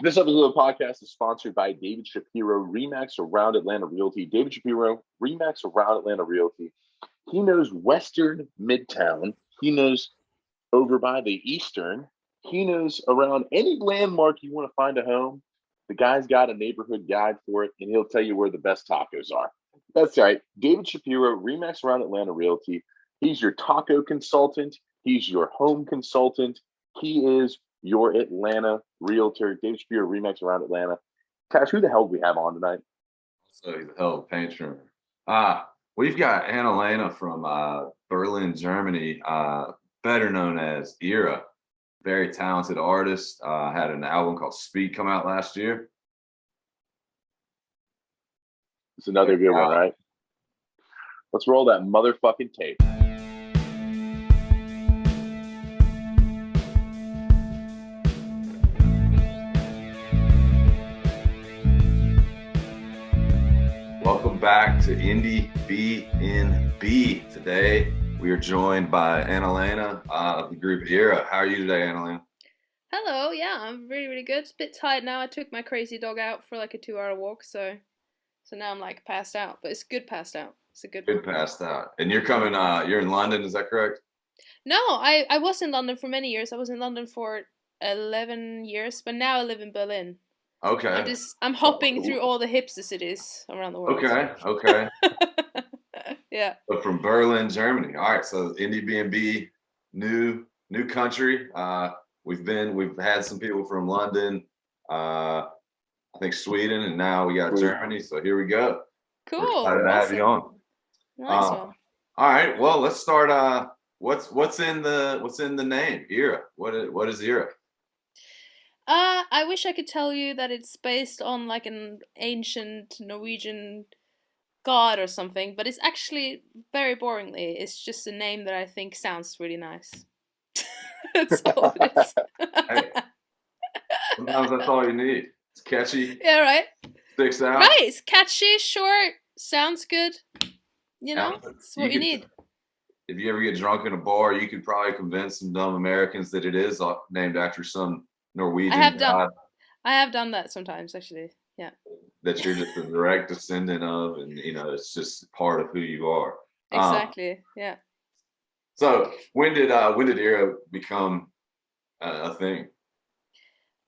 This episode of the podcast is sponsored by David Shapiro, Remax Around Atlanta Realty. David Shapiro, Remax Around Atlanta Realty. He knows Western Midtown. He knows over by the Eastern. He knows around any landmark you want to find a home. The guy's got a neighborhood guide for it, and he'll tell you where the best tacos are. That's right. David Shapiro, Remax Around Atlanta Realty. He's your taco consultant. He's your home consultant. He is your Atlanta realtor. David Shapiro, Remax Around Atlanta. Cash, who the hell do we have on tonight? So he's a hell of a paint trimmer. We've got Annalena from Berlin, Germany, better known as EERA. Very talented artist. Had an album called Speed come out last year. It's another good one, right? Let's roll that motherfucking tape. Welcome back to Indiebnb. Today we are joined by Annalena of the group EERA. How are you today, Annalena? Hello, yeah, I'm really good. It's a bit tired now. I took my crazy dog out for like a 2-hour walk, so now I'm like passed out, but it's good passed out. It's a good one. Passed out. And you're coming, you're in London, is that correct? No, I was in London for many years. I was in London for 11 years, but now I live in Berlin. Okay. I'm hopping through all the hipster cities around the world. Okay. Yeah. But from Berlin, Germany. All right, so Indiebnb, new country. We've had some people from London, I think Sweden, and now we got Germany. So here we go. Cool. We're excited to have you on. Nice one. All right. Well, let's start. What's in the name EERA? What is EERA? I wish I could tell you that it's based on like an ancient Norwegian god or something, but it's actually very boringly. It's just a name that I think sounds really nice. That's all it is. Hey, sometimes that's all you need. It's catchy. Yeah, right. Sticks out. Right, it's catchy, short, sounds good. You know, that's what you need. If you ever get drunk in a bar, you could probably convince some dumb Americans that it is named after some Norwegian god. I have done that sometimes, actually. Yeah. That you're just a direct descendant of, and it's just part of who you are. Exactly. Yeah. So when did EERA become a thing?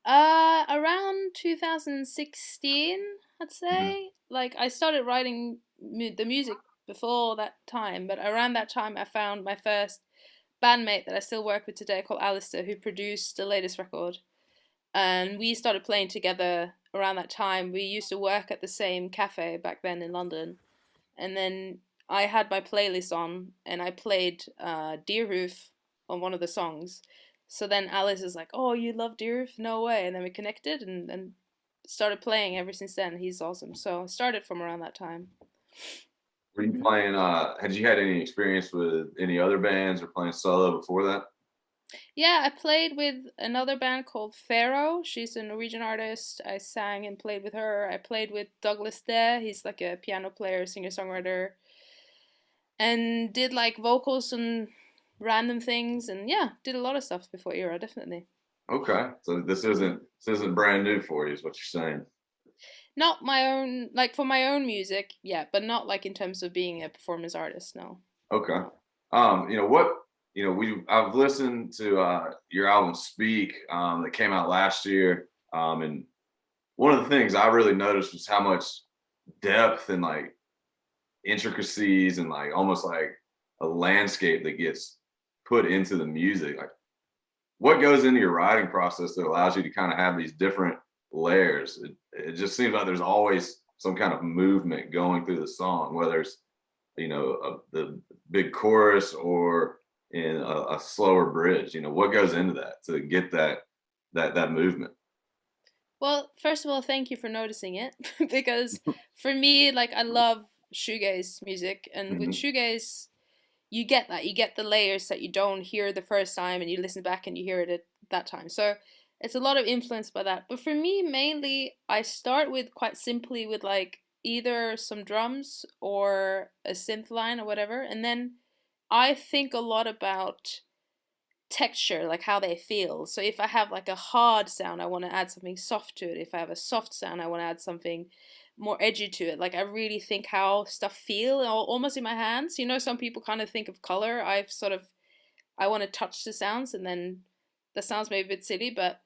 Around 2016, I'd say. Mm-hmm. Like I started writing the music before that time, but around that time I found my first bandmate that I still work with today called Alistair, who produced the latest record. And we started playing together around that time. We used to work at the same cafe back then in London. And then I had my playlist on, and I played Deerhoof on one of the songs. So then Alice is like, "Oh, you love Deerhoof? No way." And then we connected and started playing ever since then. He's awesome. So I started from around that time. Were you playing, had you had any experience with any other bands or playing solo before that? Yeah, I played with another band called Pharaoh. She's a Norwegian artist. I sang and played with her. I played with Douglas Dare. He's like a piano player, singer-songwriter. And did like vocals and random things. And yeah, did a lot of stuff before EERA, definitely. Okay. So this isn't brand new for you, is what you're saying. Not my own, like for my own music, yeah, but not like in terms of being a performance artist, no. Okay. I've listened to your album Speak that came out last year, and one of the things I really noticed was how much depth and like intricacies and like almost like a landscape that gets put into the music. Like, what goes into your writing process that allows you to kind of have these different layers? It just seems like there's always some kind of movement going through the song, whether it's the big chorus or in a slower bridge. What goes into that to get that movement? Well, first of all, thank you for noticing it because for me, like, I love shoegaze music, and with shoegaze you get the layers that you don't hear the first time and you listen back and you hear it at that time. So it's a lot of influence by that. But for me, mainly, I start with quite simply with like either some drums or a synth line or whatever, and then I think a lot about texture, like how they feel. So if I have like a hard sound, I want to add something soft to it. If I have a soft sound, I want to add something more edgy to it. Like I really think how stuff feel almost in my hands. You know, some people kind of think of color. I want to touch the sounds, and then that sounds maybe a bit silly, but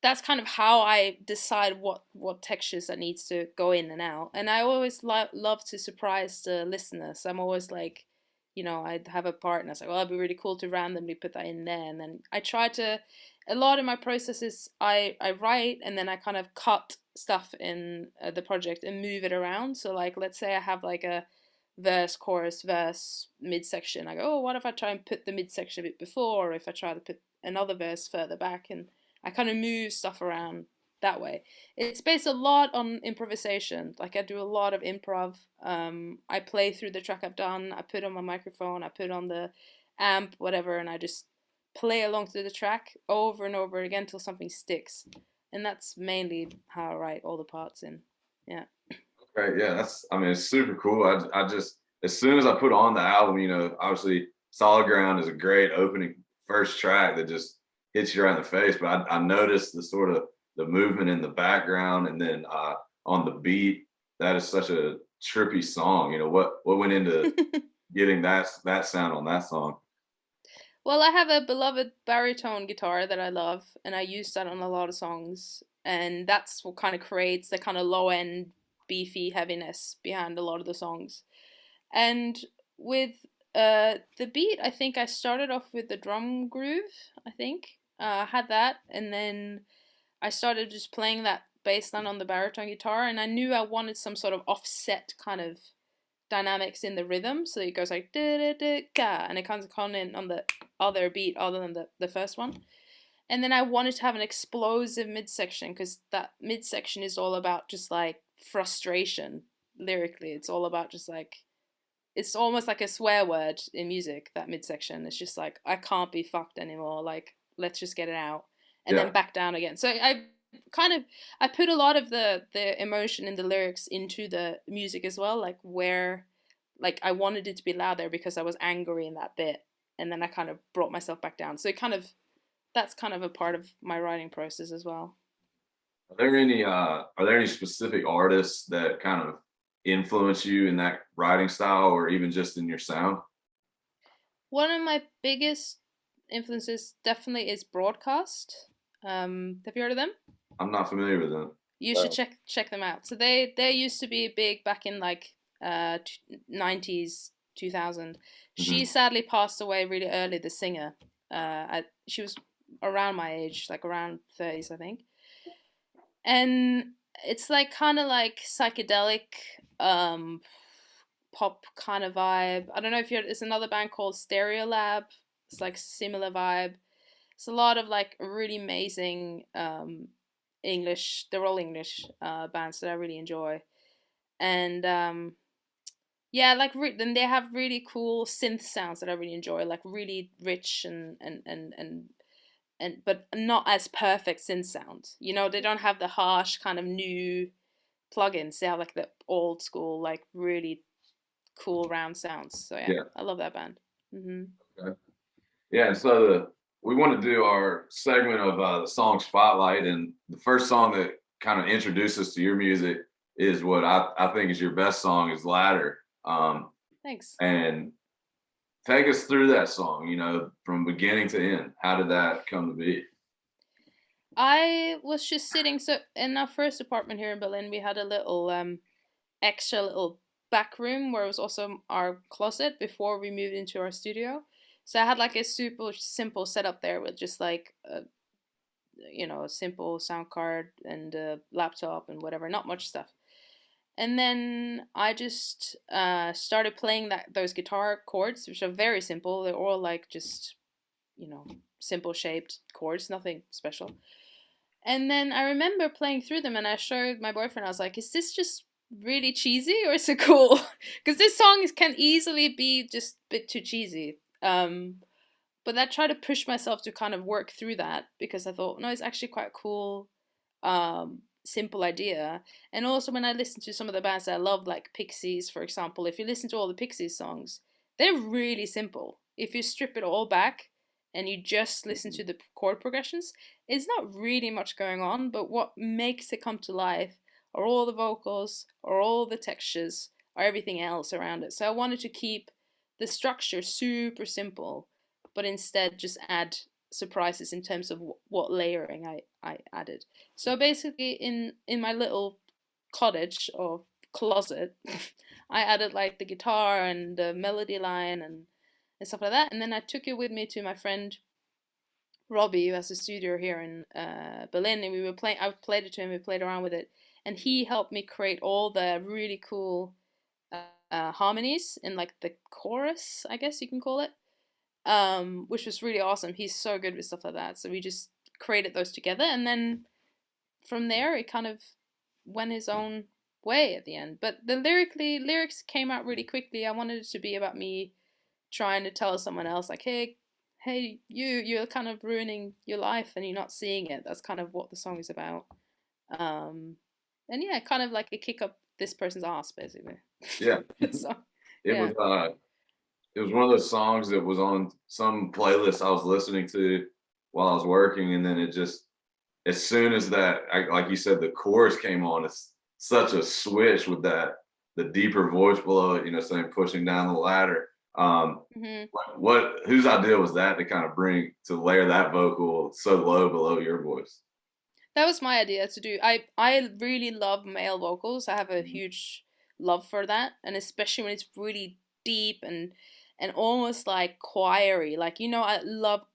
that's kind of how I decide what textures that needs to go in and out. And I always love to surprise the listeners. I'm always like, you know, I'd have a part and I was like, well, it'd be really cool to randomly put that in there. And then I try to, a lot of my processes, I write and then I kind of cut stuff in the project and move it around. So like, let's say I have like a verse, chorus, verse, midsection. I go, oh, what if I try and put the midsection a bit before, or if I try to put another verse further back, and I kind of move stuff around that way. It's based a lot on improvisation. Like I do a lot of improv. I play through the track I've done. I put on my microphone. I put on the amp, whatever, and I just play along through the track over and over again till something sticks. And that's mainly how I write all the parts in. Yeah. Okay, yeah, I mean, it's super cool. I just, as soon as I put on the album, you know, obviously Solid Ground is a great opening first track that just hits you right in the face. But I noticed the sort of the movement in the background, and then on the beat, that is such a trippy song. You know, what went into getting that sound on that song? Well, I have a beloved baritone guitar that I love, and I use that on a lot of songs. And that's what kind of creates the kind of low end, beefy heaviness behind a lot of the songs. And with the beat, I think I started off with the drum groove, I think. I had that, and then I started just playing that bass line on the baritone guitar, and I knew I wanted some sort of offset kind of dynamics in the rhythm, so it goes like da da da ga, and it comes in on the other beat other than the first one. And then I wanted to have an explosive midsection, because that midsection is all about just like frustration lyrically. It's all about just like, it's almost like a swear word in music, that midsection. It's just like, I can't be fucked anymore. Like, let's just get it out. And Yeah. then back down again. So I put a lot of the emotion in the lyrics into the music as well, like where, like I wanted it to be louder because I was angry in that bit, and then I kind of brought myself back down. So that's kind of a part of my writing process as well. Are there any specific artists that kind of influence you in that writing style, or even just in your sound? One of my biggest influences definitely is Broadcast. Have you heard of them? I'm not familiar with them. You should check them out. So they used to be big back in like 90s, 2000. She sadly passed away really early, the singer. She was around my age, like around 30s, I think. And it's like kind of like psychedelic pop kind of vibe. I don't know if you're, it's another band called Stereolab. It's like similar vibe. It's a lot of like really amazing English, they're all English bands that I really enjoy. And yeah, like then they have really cool synth sounds that I really enjoy, like really rich and but not as perfect synth sounds. You know, they don't have the harsh kind of new plugins. They have like the old school, like really cool round sounds. So yeah. I love that band. Okay. Yeah, and so we want to do our segment of the song Spotlight, and the first song that kind of introduces to your music is what I think is your best song, is Ladder. Thanks. And take us through that song, you know, from beginning to end. How did that come to be? I was just sitting, so in our first apartment here in Berlin, we had a little extra little back room where it was also our closet before we moved into our studio. So I had like a super simple setup there with just like a simple sound card and a laptop and whatever, not much stuff. And then I just started playing those guitar chords, which are very simple. They're all like just, simple shaped chords, nothing special. And then I remember playing through them, and I showed my boyfriend. I was like, "Is this just really cheesy, or is it cool?" Because this song can easily be just a bit too cheesy. But I tried to push myself to kind of work through that, because I thought, no, it's actually quite cool. Simple idea. And also when I listen to some of the bands that I love, like Pixies, for example, if you listen to all the Pixies songs, they're really simple. If you strip it all back, and you just listen to the chord progressions, it's not really much going on, but what makes it come to life are all the vocals, or all the textures, or everything else around it. So I wanted to keep the structure super simple, but instead just add surprises in terms of what layering I added. So basically, in my little cottage or closet, I added like the guitar and the melody line and stuff like that. And then I took it with me to my friend Robbie, who has a studio here in Berlin, and we were playing. I played it to him. We played around with it, and he helped me create all the really cool harmonies in like the chorus, I guess you can call it, which was really awesome. He's so good with stuff like that. So we just created those together, and then from there it kind of went his own way at the end. But the lyrics came out really quickly. I wanted it to be about me trying to tell someone else, like, hey, you're kind of ruining your life and you're not seeing it. That's kind of what the song is about. And yeah, kind of like a kick up this person's ass, basically. Yeah. So, It yeah. was one of those songs that was on some playlist I was listening to while I was working, and then it just, as soon as that, like you said, the chorus came on, it's such a switch with that, the deeper voice below it, saying pushing down the ladder. Whose idea was that to kind of to layer that vocal so low below your voice? That was my idea to do. I really love male vocals. I have a huge love for that, and especially when it's really deep and almost like choiry. Like, I love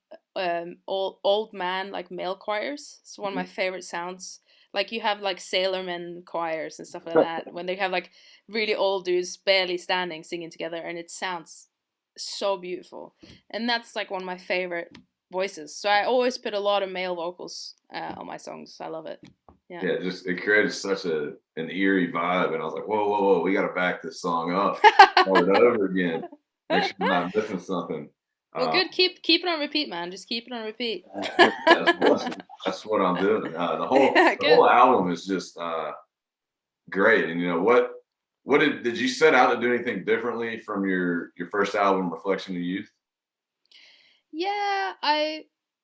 old man, like male choirs. It's one of my favorite sounds. Like, you have like sailormen choirs and stuff like that when they have like really old dudes barely standing singing together, and it sounds so beautiful. And that's like one of my favorite voices. So I always put a lot of male vocals on my songs. I love it. Yeah. Yeah, it created such an eerie vibe, and I was like, whoa, we got to back this song up over again. Make sure I'm not missing something. Well, good. Keep it on repeat, man. Just keep it on repeat. That's what I'm doing. The whole album is just great. And what did you set out to do anything differently from your first album, Reflection of Youth? Yeah,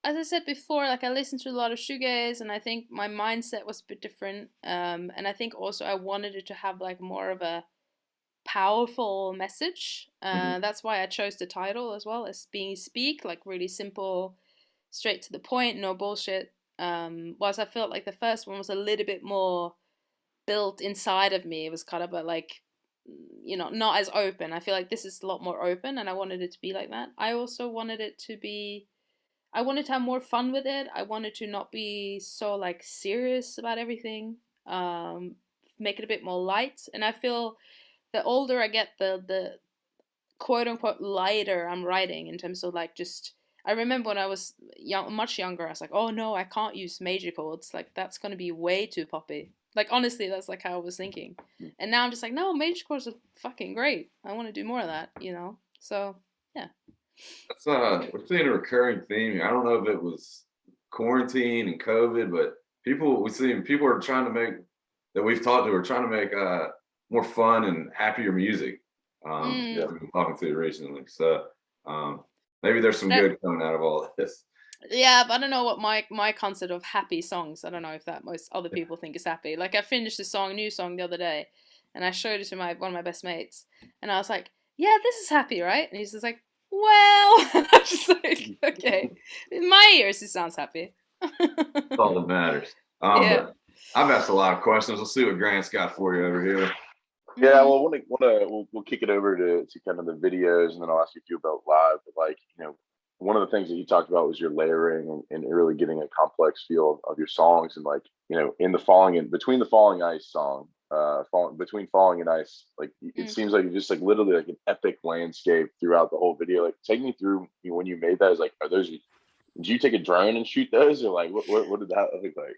as I said before, like I listened to a lot of shoegaze, and I think my mindset was a bit different. And I think also I wanted it to have like more of a powerful message. That's why I chose the title as well, as being Speak, like really simple, straight to the point, no bullshit. Whilst I felt like the first one was a little bit more built inside of me. It was kind of like, not as open. I feel like this is a lot more open, and I wanted it to be like that. I also wanted it to be, I wanted to have more fun with it. I wanted to not be so like serious about everything. Make it a bit more light. And I feel the older I get, the quote unquote lighter I'm writing, in terms of like just, I remember when I was much younger, I was like, oh no, I can't use major chords. Like, that's going to be way too poppy. Like, honestly, that's like how I was thinking. And now I'm just like, no, major chords are fucking great. I want to do more of that, So, yeah. That's we're seeing a recurring theme here. I don't know if it was quarantine and COVID, but people are trying to make, that we've talked to, are trying to make more fun and happier music. I've been talking to you recently, so maybe there's some good coming out of all of this. Yeah, but I don't know what my concept of happy songs. I don't know if that most other people think is happy. Like, I finished a new song the other day, and I showed it to one of my best mates, and I was like, "Yeah, this is happy, right?" And he's just like, "Well," I'm just like, "Okay, in my ears, it sounds happy." That's all that matters. Yeah. But I've asked a lot of questions. Let's see what Grant's got for you over here. Yeah, well, we'll kick it over to kind of the videos, and then I'll ask you a few about live. But like, one of the things that you talked about was your layering and really getting a complex feel of your songs, and like, in between the Falling Ice song, between Falling and Ice, like it seems like it's just like literally like an epic landscape throughout the whole video. Like, take me through when you made that. Is like, did you take a drone and shoot those, or like what did that look like?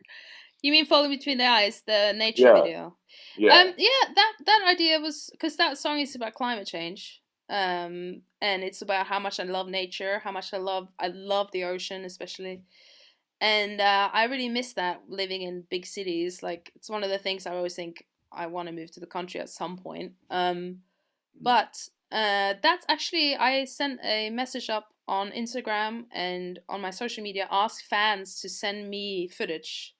You mean Falling Between the Eyes, the nature video? Yeah. That idea was because that song is about climate change. And it's about how much I love nature, how much I love the ocean, especially. And I really miss that living in big cities. Like, it's one of the things I always think I want to move to the country at some point. But that's actually, I sent a message up on Instagram and on my social media ask fans to send me footage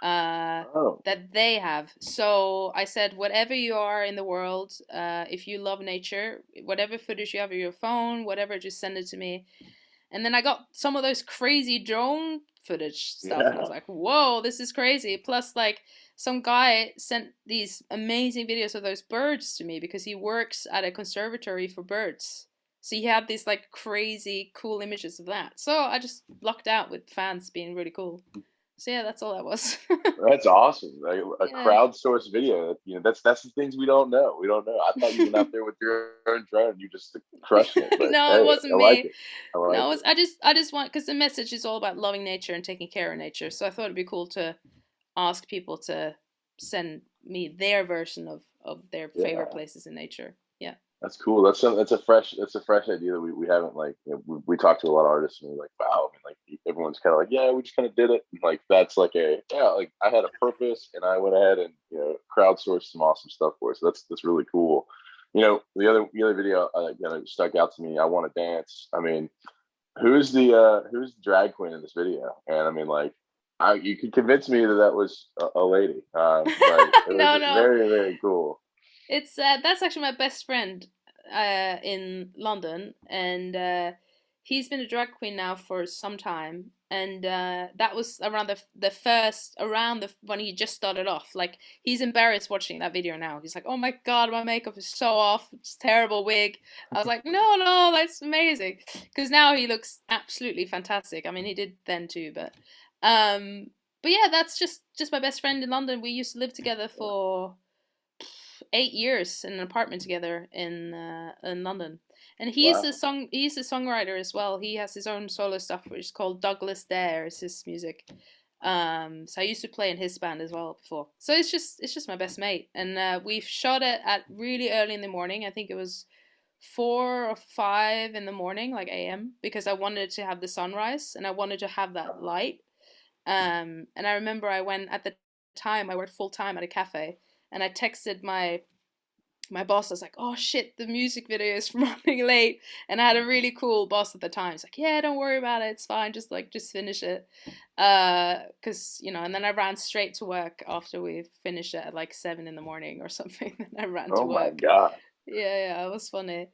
that they have. So I said, whatever you are in the world, if you love nature, whatever footage you have of your phone, whatever, just send it to me. And then I got some of those crazy drone footage stuff, and I was like, whoa, this is crazy. Plus, like, some guy sent these amazing videos of those birds to me because he works at a conservatory for birds. So he had these like crazy cool images of that. So I just lucked out with fans being really cool. So yeah, that's all that was. That's awesome. Like a Yeah. crowdsourced video. You know, that's the things we don't know. We don't know. I thought you went out there with your own drone. You just crushing it. But No, it hey, wasn't I like me. it. I like No, it. I just want, because the message is all about loving nature and taking care of nature. So I thought it'd be cool to ask people to send me their version of their favorite Yeah. places in nature. Yeah. That's cool. That's a fresh idea that we haven't like, you know, we talked to a lot of artists and we're like, wow, I mean, like everyone's kind of like, yeah, we just kind of did it. And like that's like like I had a purpose and I went ahead and, you know, crowdsourced some awesome stuff for it. So that's really cool. You know, the other video stuck out to me. I Want to Dance. I mean, who's the drag queen in this video? And I mean, like, you could convince me that that was a lady, but it was No, no. very, very cool. It's that's actually my best friend in London, and he's been a drag queen now for some time. And that was around the first around the when he just started off. Like, he's embarrassed watching that video now. He's like, "Oh my god, my makeup is so off. It's terrible wig." I was like, "No, no, that's amazing," because now he looks absolutely fantastic. I mean, he did then too, um, but yeah, that's just my best friend in London. We used to live together for 8 years in an apartment together in London. And Wow. he's a songwriter as well. He has his own solo stuff, which is called Douglas Dare, is his music. So I used to play in his band as well before. So it's just my best mate, and we've shot it at really early in the morning. I think it was 4 or 5 in the morning, like AM, because I wanted to have the sunrise and I wanted to have that light. And I remember I went at the time I worked full time at a cafe, and I texted my boss. I was like, "Oh shit, the music video is running late," and I had a really cool boss at the time. He's like, "Yeah, don't worry about it. It's fine. Just finish it." Because and then I ran straight to work after we finished it at like 7 in the morning or something. Then I ran to Oh my work. god. Yeah, it was funny.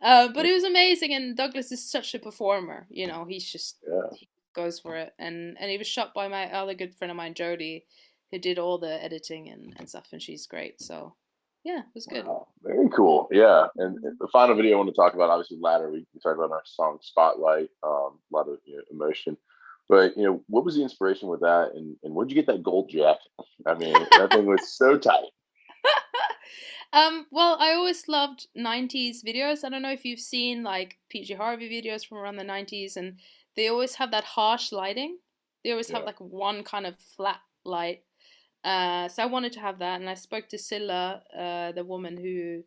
But it was amazing, and Douglas is such a performer. Yeah. He goes for it, and he was shot by my other good friend of mine, Jodie, who did all the editing and stuff, and she's great. So yeah, it was good. Wow. Very cool. Yeah. And the final video I want to talk about, obviously, Ladder. We talked about our song Spotlight, a lot of emotion. But what was the inspiration with that, and where'd you get that gold jacket? I mean, that thing was so tight. Well, I always loved 90s videos. I don't know if you've seen like PG Harvey videos from around the 90s, and they always have that harsh lighting. They always have Yeah. like one kind of flat light. So I wanted to have that, and I spoke to Silla, the woman who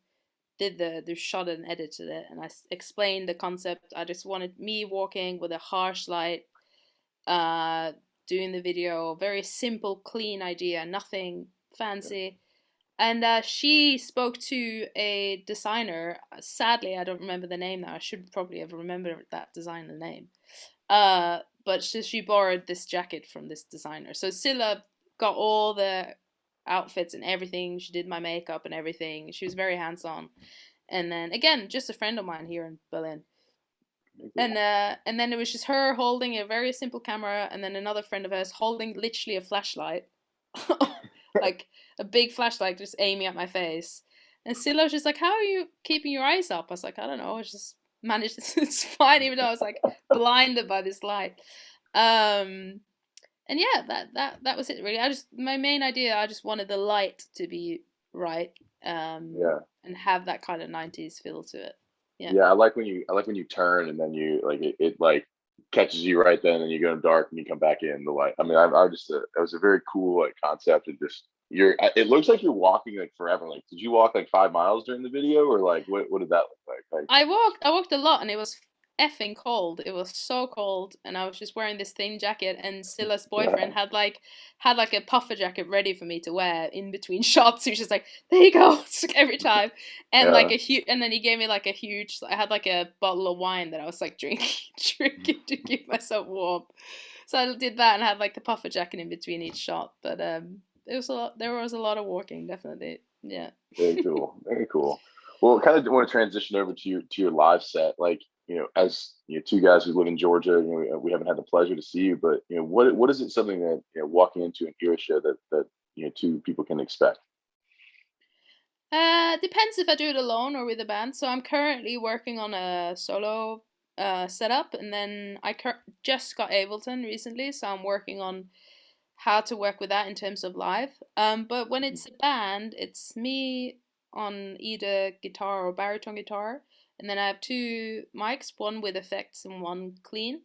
did the shot and edited it, and I explained the concept. I just wanted me walking with a harsh light, uh, doing the video. Very simple, clean idea, nothing fancy. And she spoke to a designer. Sadly, I don't remember the name now. I should probably have remembered that designer name. But she borrowed this jacket from this designer. So Silla got all the outfits and everything. She did my makeup and everything. She was very hands-on. And then again, just a friend of mine here in Berlin. And then it was just her holding a very simple camera, and then another friend of hers holding literally a flashlight, like a big flashlight, just aiming at my face. And Silla was just like, "How are you keeping your eyes up?" I was like, "I don't know. I just managed. It's fine, even though I was like blinded by this light." Um, and yeah, that was it really. My main idea, I just wanted the light to be right, Yeah. and have that kind of 90s feel to it. Yeah. Yeah. I like when you turn and then you like it like catches you right then, and you go dark and you come back in the light. I mean, I just it was a very cool like concept, and just it looks like you're walking like forever. Like, did you walk like 5 miles during the video, or like what did that look like? Like, I walked a lot, and effing cold. It was so cold, and I was just wearing this thin jacket. And Scylla's boyfriend had like a puffer jacket ready for me to wear in between shots. He was just like, "There you go," every time, and like a huge. And then he gave me like a huge. I had like a bottle of wine that I was like drinking to keep myself warm. So I did that and had like the puffer jacket in between each shot. But it was a lot. There was a lot of walking, definitely. Yeah. Very cool. Very cool. Well, kind of want to transition over to your live set. Like, as two guys who live in Georgia, we haven't had the pleasure to see you, but what is it something that walking into an EERA show that two people can expect? Depends if I do it alone or with a band. So I'm currently working on a solo setup, and then I just got Ableton recently, so I'm working on how to work with that in terms of live. But when it's a band, it's me on either guitar or baritone guitar, and then I have two mics, one with effects and one clean.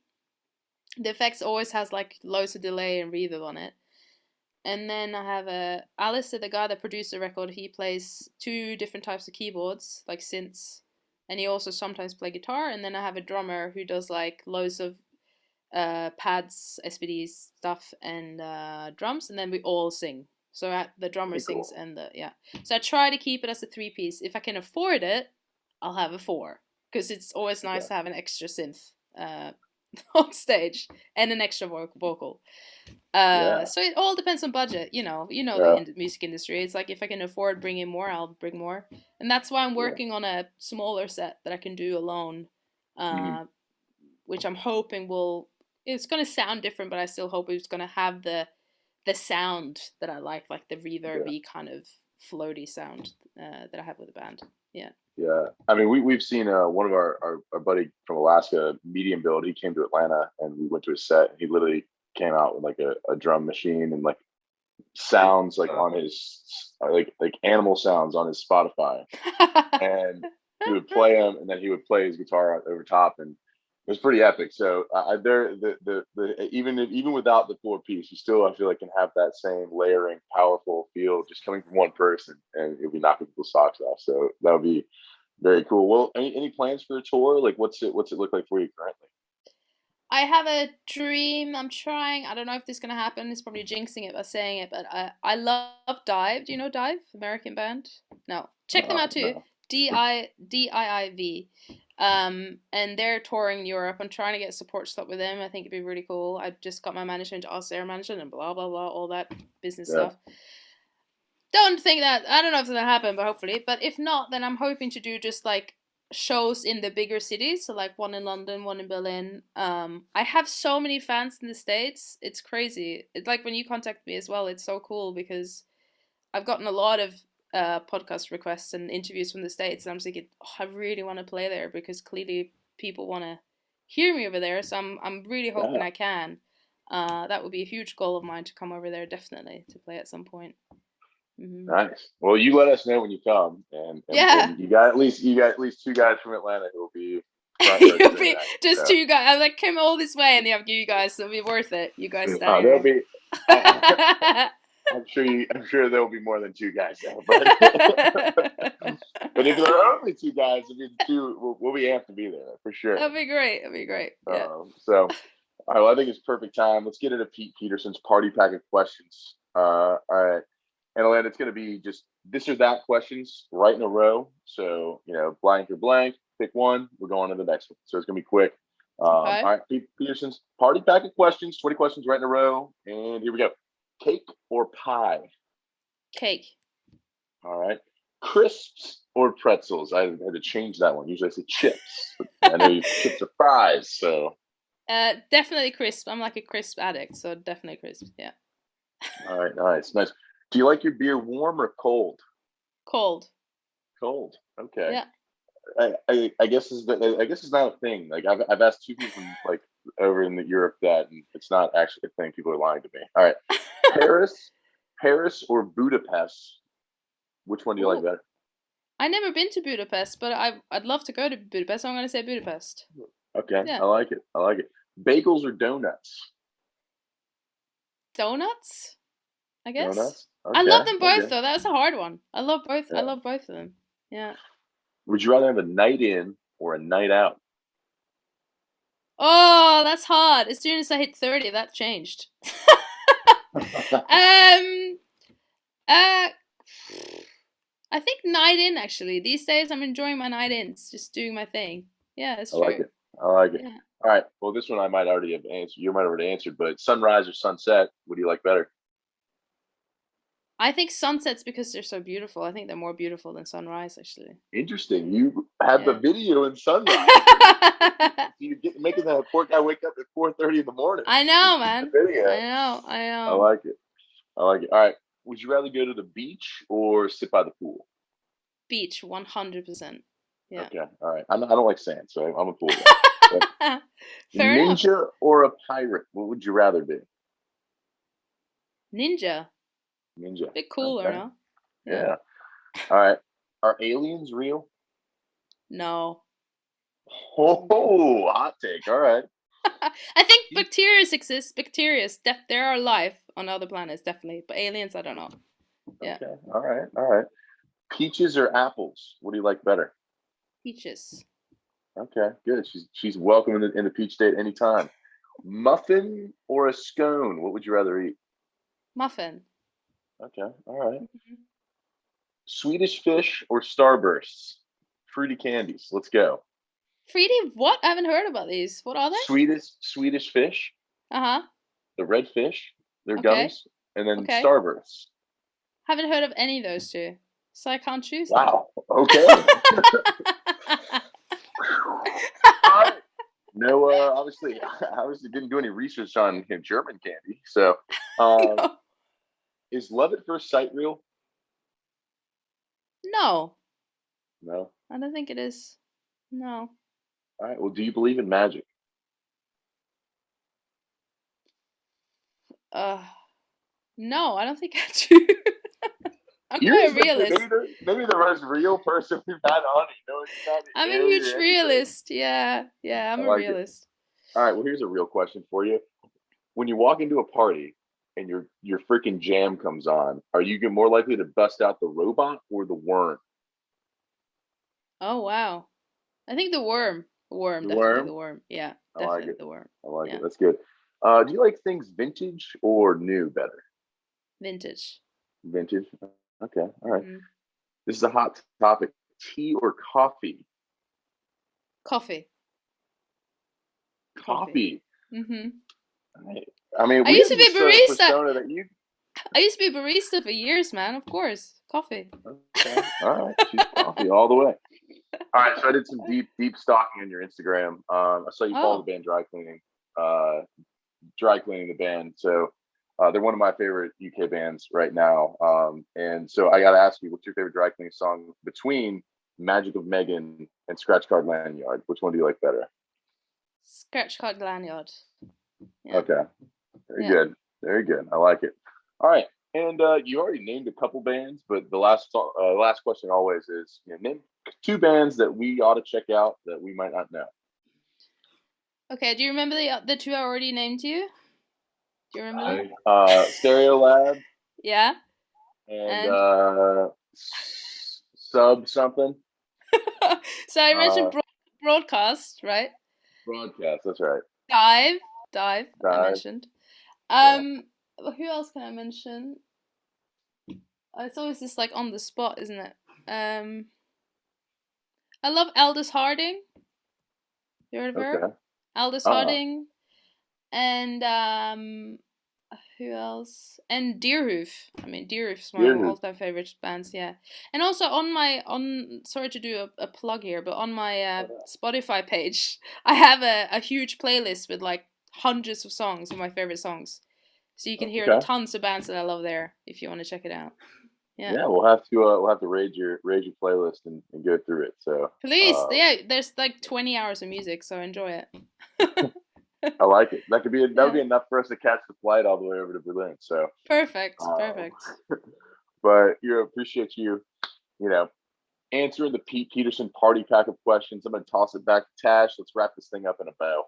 The effects always has like loads of delay and reverb on it. And then I have Alistair, the guy that produced the record. He plays two different types of keyboards, like synths, and he also sometimes play guitar. And then I have a drummer who does like loads of pads, SPDs stuff, and drums. And then we all sing. So the drummer sings, and So I try to keep it as a 3-piece. If I can afford it, I'll have a 4, because it's always nice to have an extra synth on stage and an extra vocal. So it all depends on budget, the music industry. It's like if I can afford bringing more, I'll bring more, and that's why I'm working on a smaller set that I can do alone, which I'm hoping it's going to sound different, but I still hope it's going to have the sound that I like the reverby kind of floaty sound that I have with the band. Yeah, I mean, we've seen one of our buddy from Alaska, Medium Build. He came to Atlanta, and we went to his set. He literally came out with like a drum machine and like sounds like on his like animal sounds on his Spotify, and he would play them, and then he would play his guitar over top, and it was pretty epic. So even without the 4-piece, you still, I feel like, can have that same layering, powerful feel just coming from one person, and it'll be knocking people's socks off. So that would be very cool. Well, any plans for a tour? Like, what's it look like for you currently? I have a dream. I'm trying. I don't know if this is gonna happen. It's probably jinxing it by saying it, but I love Dive. Do you know Dive? American band. No, check them out too. No. DIIV. And they're touring Europe. I'm trying to get a support slot with them. I think it'd be really cool. I just got my management to ask their management and blah blah blah, all that business stuff. Don't think that. I don't know if it's gonna happen, but hopefully. But if not, then I'm hoping to do just like shows in the bigger cities, so like one in London, one in Berlin. I have so many fans in the States. It's crazy. It's like when you contact me as well, it's so cool because I've gotten a lot of podcast requests and interviews from the States, and I'm thinking, I really want to play there because clearly people want to hear me over there. So I'm really hoping I can. That would be a huge goal of mine to come over there, definitely, to play at some point. Mm-hmm. Nice. Well, you let us know when you come, and you got at least 2 guys from Atlanta who will be. You'll be just 2 guys. I like came all this way, and they have you guys. So it'll be worth it. You guys stay. There'll be. I'm sure there will be more than 2 guys there, but if there are only 2 guys, we'll be amped to be there for sure. That'd be great. Yeah. So, all right. Well, I think it's perfect time. Let's get into Pete Peterson's party pack of questions. All right. And Atlanta, it's going to be just this or that questions right in a row. So, blank or blank, pick one. We're going to the next one. So it's going to be quick. Okay. All right, Pete Peterson's party pack of questions, 20 questions right in a row. And here we go. Cake or pie? Cake. All right. Crisps or pretzels? I had to change that one. Usually I say chips. But I know you chips or fries. So. Definitely crisp. I'm like a crisp addict. So definitely crisp. Yeah. All right. Nice. Do you like your beer warm or cold? Cold. Okay. Yeah. I guess it's not a thing. Like I've asked 2 people like over in Europe that, and it's not actually a thing. People are lying to me. All right. Paris or Budapest? Which one do you like better? I've never been to Budapest, but I'd love to go to Budapest. So I'm going to say Budapest. Okay. Yeah. I like it. Bagels or donuts? Donuts, I guess. Donuts? Okay. I love them both though. That was a hard one. I love both. Yeah. I love both of them. Yeah. Would you rather have a night in or a night out? Oh, that's hard. As soon as I hit 30, that changed. um, uh, I think night in, actually. These days, I'm enjoying my night ins, just doing my thing. Yeah, it's I true. like it. I like it. Yeah. All right. Well, this one I might already have answered. You might have already answered, but sunrise or sunset? What do you like better? I think sunsets, because they're so beautiful. I think they're more beautiful than sunrise, actually. Interesting. You have the Yeah. video in sunrise. You get making that poor guy wake up at 4:30 in the morning. I know, The man. video. I know. I like it. I like it. All right. Would you rather go to the beach or sit by the pool? Beach, 100%. Yeah. Okay. All right. I don't like sand, so I'm a pool guy. But Fair enough. ninja or a pirate? What would you rather be? Ninja. Ninja. Bit cooler, Okay. no? Yeah. All right. Are aliens real? No. Oh, hot take. All right. I think bacteria exist. Bacteria, there are life on other planets, definitely. But aliens, I don't know. Yeah. Okay. All right. All right. Peaches or apples? What do you like better? Peaches. Okay, good. She's welcome in the peach state anytime. Muffin or a scone? What would you rather eat? Muffin. Okay. All right. Swedish fish or Starbursts? Fruity candies. Let's go. Fruity, what? I haven't heard about these. What are they? Swedish fish, Uh-huh. the red fish, they're Okay. gummies, and then Okay. Starbursts. Haven't heard of any of those two. So I can't choose. Wow. Okay. No, obviously didn't do any research on German candy. So, No. is love at first sight real? No. No. I don't think it is. No. All right. Well, do you believe in magic? No, I don't think I do. I'm You're quite a realist. maybe the most real person we've had on. I'm a huge realist. Yeah, I'm a realist. All right. Well, here's a real question for you. When you walk into a party and your freaking jam comes on, are you more likely to bust out the robot or the worm? Oh wow, I think the worm. The worm, The definitely worm? the worm. Yeah, I like definitely it. the worm. I like Yeah. it. That's good. Do you like things vintage or new better? Vintage. Vintage. Okay. All right. Mhm. This is a hot topic. Tea or coffee? Coffee. Coffee. Mhm. I mean, I we used have to be a this barista. persona that you. I used to be a barista for years, man. Of course, coffee. Okay. All right. She's coffee all the way. All right. So I did some deep stalking on your Instagram. I saw you follow Oh, the band Dry Cleaning the band. So they're one of my favorite UK bands right now. And so I got to ask you, what's your favorite dry cleaning song between Magic of Megan and Scratch Card Lanyard? Which one do you like better? Scratch Card Lanyard. Yeah. Okay. Very good. Very good. I like it. All right. And you already named a couple bands, but the last question always is, name two bands that we ought to check out that we might not know. Okay. Do you remember the two I already named you? Do you remember them? Stereo Lab. Yeah. And sub something. So I mentioned broadcast, right? Broadcast. That's right. Dive. I mentioned. Who else can I mention? It's always just like on the spot, isn't it? I love Aldous Harding. You heard of her? Aldous Harding. And who else? And Deerhoof. I mean, Deerhoof's one of my all-time favorite bands. Yeah. And also sorry to do a plug here, but on my Spotify page, I have a huge playlist with like hundreds of songs of my favorite songs. So you can hear tons of bands that I love there if you want to check it out. Yeah, we'll have to raid your playlist and go through it. So please, there's like 20 hours of music, so enjoy it. I like it. That would be enough for us to catch the flight all the way over to Berlin. So perfect. But appreciate you, answering the Pete Peterson party pack of questions. I'm gonna toss it back to Tash. Let's wrap this thing up in a bow.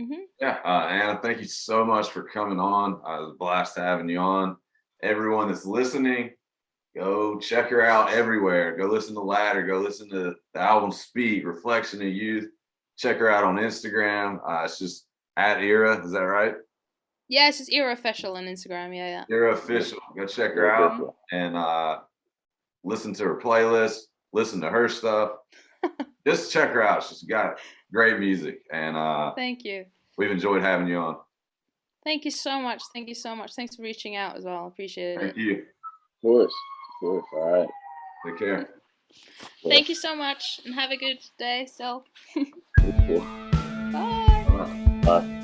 Mm-hmm. Yeah, Anna, thank you so much for coming on. It was a blast having you on. Everyone that's listening, go check her out everywhere. Go listen to Ladder. Go listen to the album Speak, Reflection of Youth. check her out on Instagram. It's just at EERA. Is that right? Yeah, it's just EERA Official on Instagram. Yeah. EERA Official. Go check her out and listen to her playlist. Listen to her stuff. Just check her out. She's got great music, and thank you. We've enjoyed having you on. Thank you so much. Thank you so much. Thanks for reaching out as well. Appreciate it. Thank you. Of course. All right. Take care. Thank you so much, and have a good day still. Thank you. Bye. Bye.